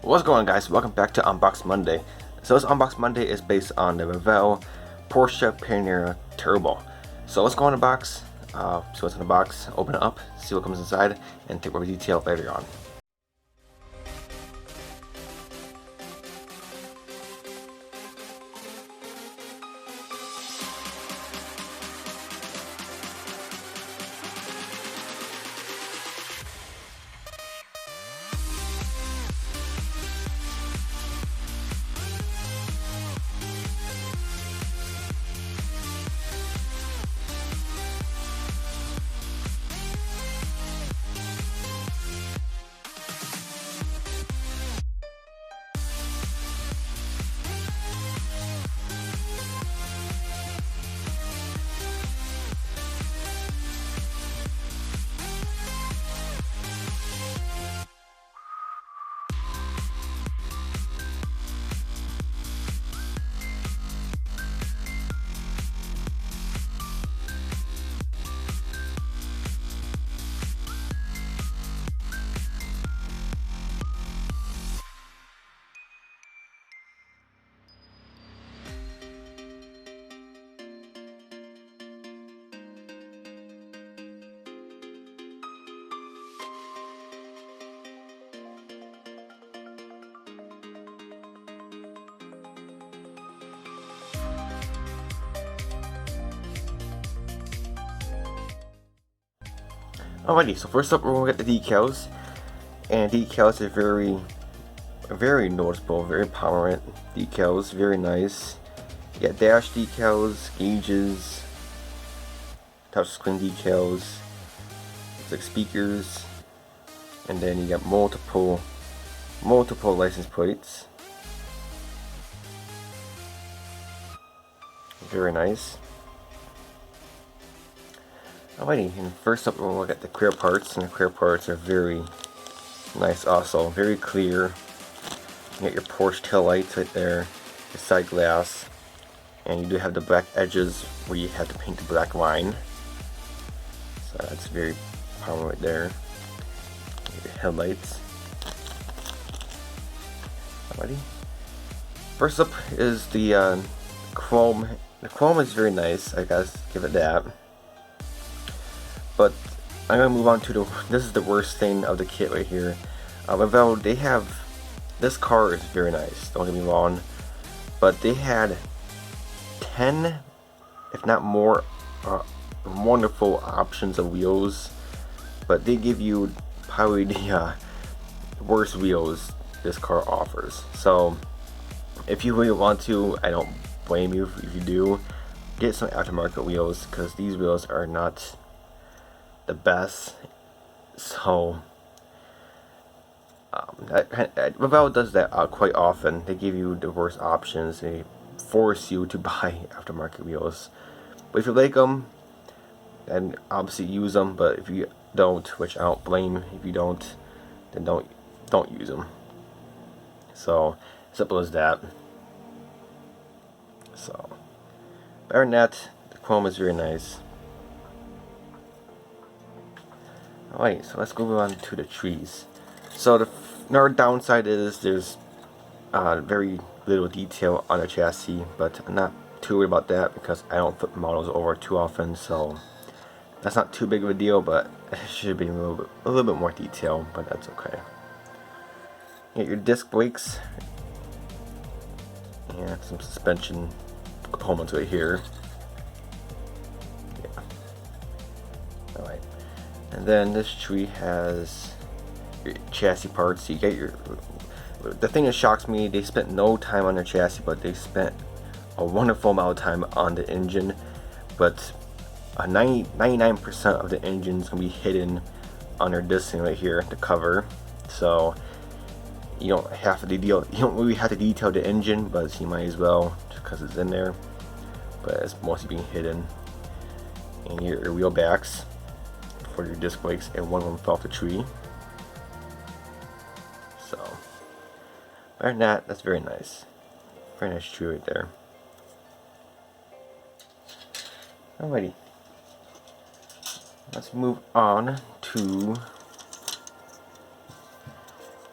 What's going on, guys? Welcome back to Unbox Monday. So this Unbox Monday is based on the Revell Porsche Panamera Turbo. So let's go in the box, see what's in the box, open it up, see what comes inside, and take more detail later on. Alrighty, so first up we're going to get the decals, and decals are very noticeable, very prominent decals, very nice. You got dash decals, gauges, touchscreen decals, like speakers, and then you got multiple license plates. Very nice. Alrighty, and first up we'll look at the clear parts, and the clear parts are very nice also, very clear. You got your Porsche tail lights right there, your side glass, and you do have the black edges where you have to paint the black line. So that's very powerful right there. Your headlights. Alrighty. First up is the chrome. The chrome is very nice, I guess, give it that. But I'm gonna move on to this is the worst thing of the kit right here. Revell, they have, this car is very nice, don't get me wrong, but they had 10, if not more, wonderful options of wheels, but they give you probably the worst wheels this car offers. So if you really want to, I don't blame you if you do, get some aftermarket wheels, because these wheels are not the best. So Revell does that quite often. They give you the worst options. They force you to buy aftermarket wheels. But if you like them, then obviously use them. But if you don't, which I don't blame, if you don't, then don't use them. So simple as that. So other than that, the chrome is very nice. Alright, so let's go on to the trees. So another downside is there's very little detail on the chassis, but I'm not too worried about that because I don't flip models over too often, so that's not too big of a deal. But it should be a little bit more detail, but that's okay. You get your disc brakes and some suspension components right here. Yeah. Alright. And then this tree has your chassis parts. You get your, the thing that shocks me, they spent no time on their chassis, but they spent a wonderful amount of time on the engine. But 99% of the engine is going to be hidden under this thing right here, the cover. So you don't really have to detail the engine, but you might as well just because it's in there. But it's mostly being hidden. And your wheel backs for your disc brakes, and one of them fell off the tree. So other than that, that's very nice. Very nice tree right there. Alrighty. Let's move on to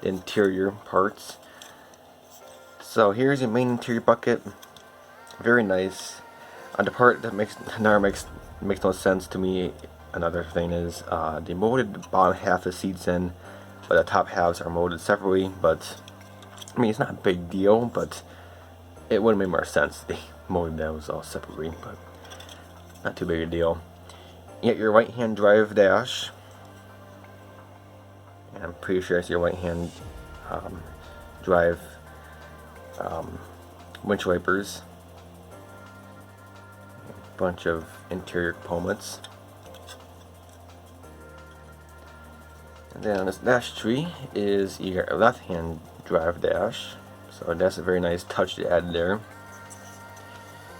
the interior parts. So here's your main interior bucket. Very nice. The part that makes no sense to me, another thing is they molded the bottom half of the seats in, but the top halves are molded separately. But I mean, it's not a big deal, but it would have made more sense if they molded those all separately, but not too big a deal. You get your right hand drive dash, and I'm pretty sure it's your right hand drive windshield wipers, a bunch of interior components, and then on this dash tree is your left hand drive dash, so that's a very nice touch to add there.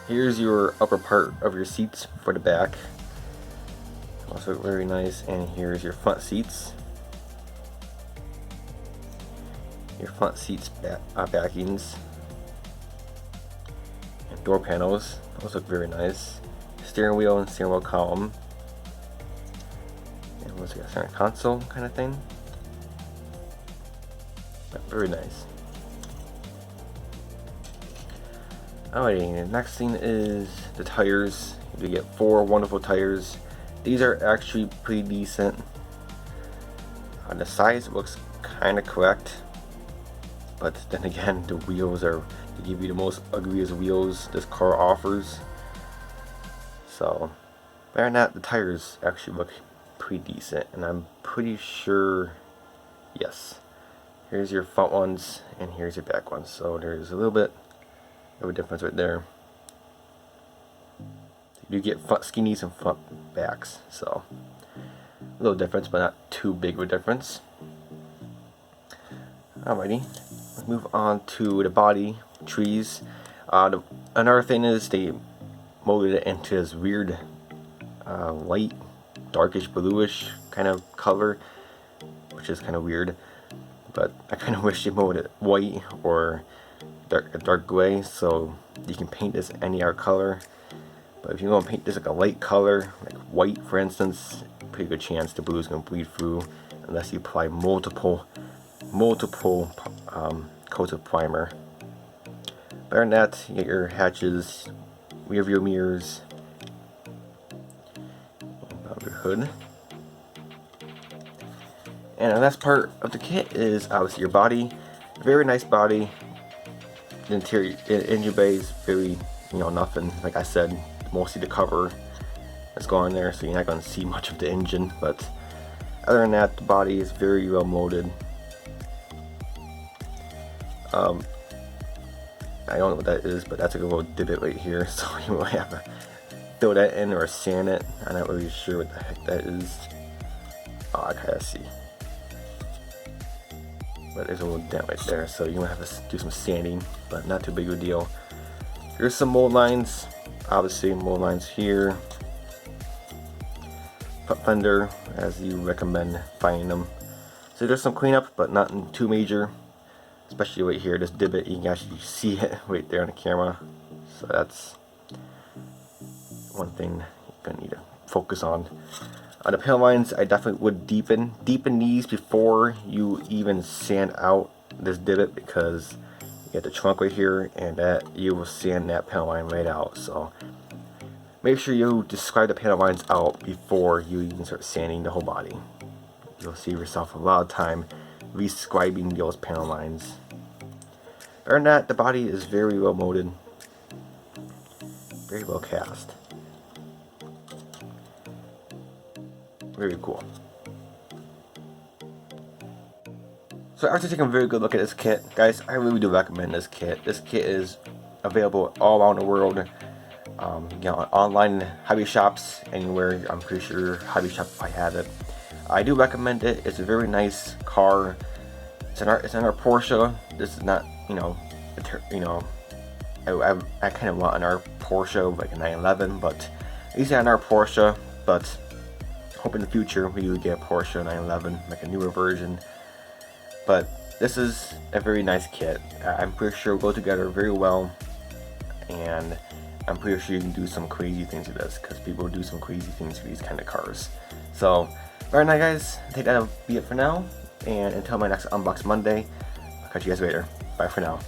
Here's your upper part of your seats for the back, also very nice, and here's your front seats. Your front seats backings and door panels, those look very nice. Steering wheel and steering wheel column, and what's it, center console kind of thing. Very nice. Alrighty, the next thing is the tires. You get 4 wonderful tires. These are actually pretty decent. The size looks kind of correct, but then again, the wheels are, they give you the most ugliest wheels this car offers. So, better than that, the tires actually look pretty decent, and I'm pretty sure, yes. Here's your front ones, and here's your back ones. So there's a little bit of a difference right there. You get front skinnies and front backs, so a little difference, but not too big of a difference. Alrighty, let's move on to the body trees. Another thing is they molded it into this weird light, darkish bluish kind of color, which is kind of weird. But I kind of wish they molded it white or dark gray, so you can paint this any other color. But if you want to paint this like a light color, like white for instance, pretty good chance the blue is going to bleed through unless you apply multiple coats of primer. Better than that, you get your hatches, rear view mirrors, above your hood. And the last part of the kit is obviously your body. Very nice body. The interior engine bay is very, nothing. Like I said, mostly the cover that's going there, so you're not going to see much of the engine. But other than that, the body is very well molded. I don't know what that is, but that's like a little divot right here, so you might have to fill that in or sand it. I'm not really sure what the heck that is. Oh, I kind of see. But there's a little dent right there, so you're gonna have to do some sanding, but not too big of a deal. Here's some mold lines, obviously mold lines here. Front fender, as you recommend finding them. So there's some cleanup, but nothing too major. Especially right here, this divot, you can actually see it right there on the camera. So that's one thing you're gonna need to focus on. The pale lines, I definitely would deepen these before you even sand out this divot, because you get the trunk right here, and that you will sand that panel line right out. So make sure you describe the panel lines out before you even start sanding the whole body. You'll save yourself a lot of time rescribing those panel lines. Other than that, the body is very well molded, very well cast. Very cool. So after taking a very good look at this kit, guys, I really do recommend this kit. This kit is available all around the world. Online hobby shops, anywhere. I'm pretty sure hobby shop I have it. I do recommend it. It's a very nice car. It's in our Porsche. This is not, I kind of want our Porsche like a 911, but these are in our Porsche. But hope in the future we would get a Porsche 911, like a newer version. But this is a very nice kit. I'm pretty sure it'll go together very well, and I'm pretty sure you can do some crazy things with this, because people do some crazy things with these kind of cars. So, alright now guys, I think that'll be it for now. And until my next Unbox Monday, I'll catch you guys later. Bye for now.